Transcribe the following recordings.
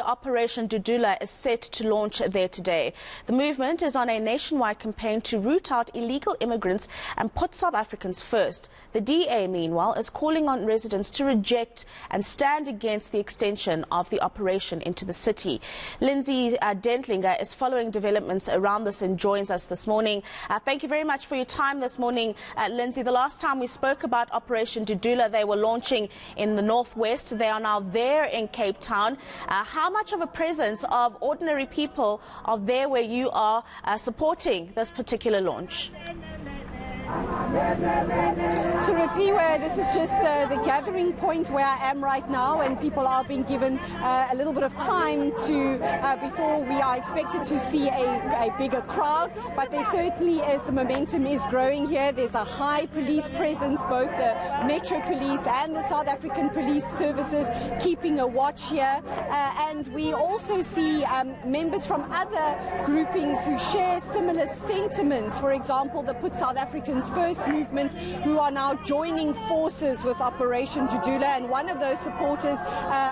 Operation Dudula is set to launch there today. The movement is on a nationwide campaign to root out illegal immigrants and put South Africans first. The DA, meanwhile, is calling on residents to reject and stand against the extension of the operation into the city. Lindsay Dentlinger is following developments around this and joins us this morning. Thank you very much for your time this morning, Lindsay. The last time we spoke about Operation Dudula, they were launching in the northwest. They are now there in Cape Town. How much of a presence of ordinary people are there where you are supporting this particular launch? So, Rapiwa, this is just the gathering point where I am right now, and people are being given a little bit of time to before we are expected to see a bigger crowd. But there certainly is, the momentum is growing here. There's a high police presence, both the Metro Police and the South African Police Services keeping a watch here. And we also see members from other groupings who share similar sentiments. For example, the Put South Africans First movement, who are now joining forces with Operation Dudula, and one of those supporters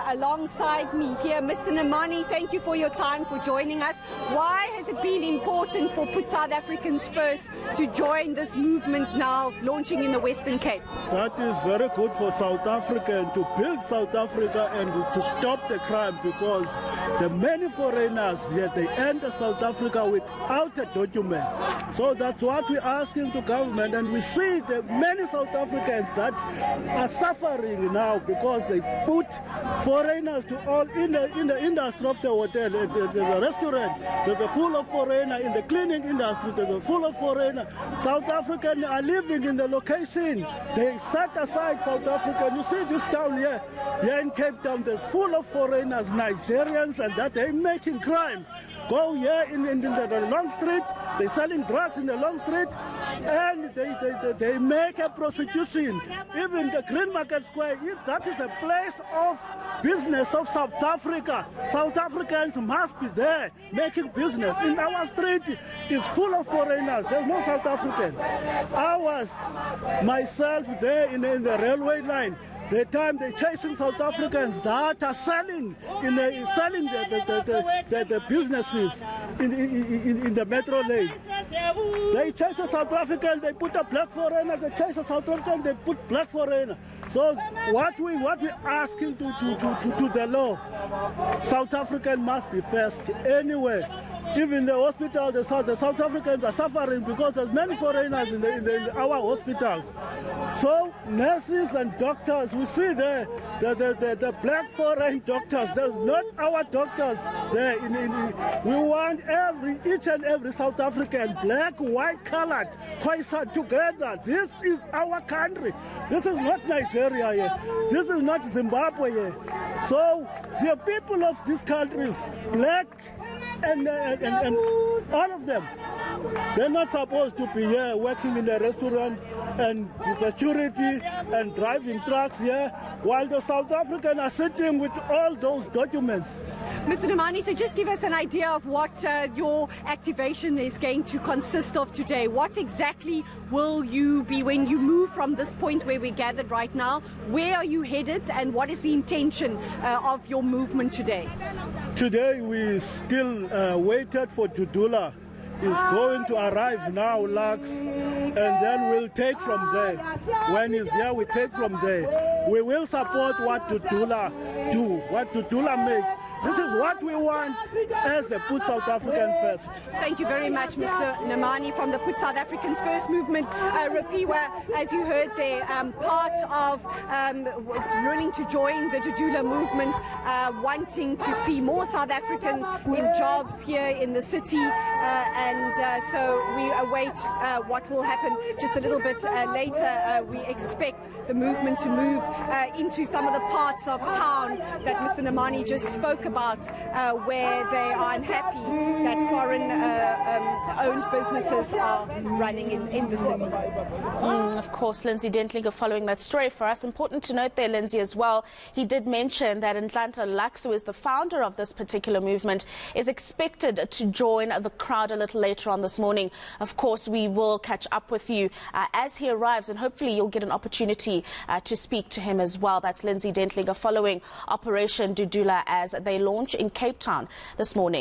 alongside me here, Mr. Nemani, thank you for your time, for joining us. Why has it been important for Put South Africans First to join this movement now launching in the Western Cape? That is very good for South Africa and to build South Africa and to stop the crime, because the many foreigners here, they enter South Africa without a document. So that's what we're asking to government. And we see the many South Africans that are suffering now because they put foreigners to all in the industry of the hotel, the restaurant. There's a full of foreigners in the cleaning industry. There's a full of foreigners. South Africans are living in the location. They set aside South Africa. You see this town here in Cape Town. There's full of foreigners, Nigerians, and that they're making crime. Go here in the long street. They're selling drugs in the long street, and they make a prostitution. Even the Green Market Square, that is a place of business of South Africa. South Africans must be there making business. In our street, it's full of foreigners. There's no South African. I was myself there in the railway line. The time they're chasing South Africans that are selling the businesses in the metro lane. They chase the South African, they put a black foreigner. They chase the South African, they put black foreigner. So what we asking to the law, South African must be first anywhere. Even the hospital, the South Africans are suffering because there's many foreigners in our hospitals. So nurses and doctors, we see there the black foreign doctors. There's not our doctors there. We want each and every South African, black, white, colored, Khoisan, together. This is our country. This is not Nigeria here. This is not Zimbabwe here. So the people of these countries, black, and all of them, they're not supposed to be here working in a restaurant and security and driving trucks here, while the South Africans are sitting with all those documents. Mr. Nemani, so just give us an idea of what your activation is going to consist of today. What exactly will you be when you move from this point where we're gathered right now? Where are you headed, and what is the intention of your movement today? Today we still waited for Dudula. Is going to arrive now, Lux, and then we'll take from there. When he's here, we take from there. We will support what Dudula do, what Dudula make. This is what we want as the Put South African First. Thank you very much, Mr. Nemani from the Put South Africans First movement. Rapiwa, as you heard there, part of willing to join the Dudula movement, wanting to see more South Africans in jobs here in the city, and so we await what will happen just a little bit later. We expect the movement to move into some of the parts of town that Mr. Nemani just spoke about, where they are unhappy that foreign-owned businesses are running in the city. Of course, Lindsay Dentlinger following that story for us. Important to note there, Lindsay, as well, he did mention that Nhlanhla Lux, who is the founder of this particular movement, is expected to join the crowd a little later on this morning. Of course, we will catch up with you as he arrives, and hopefully you'll get an opportunity to speak to him as well. That's Lindsay Dentlinger following Operation Dudula as they launch in Cape Town this morning.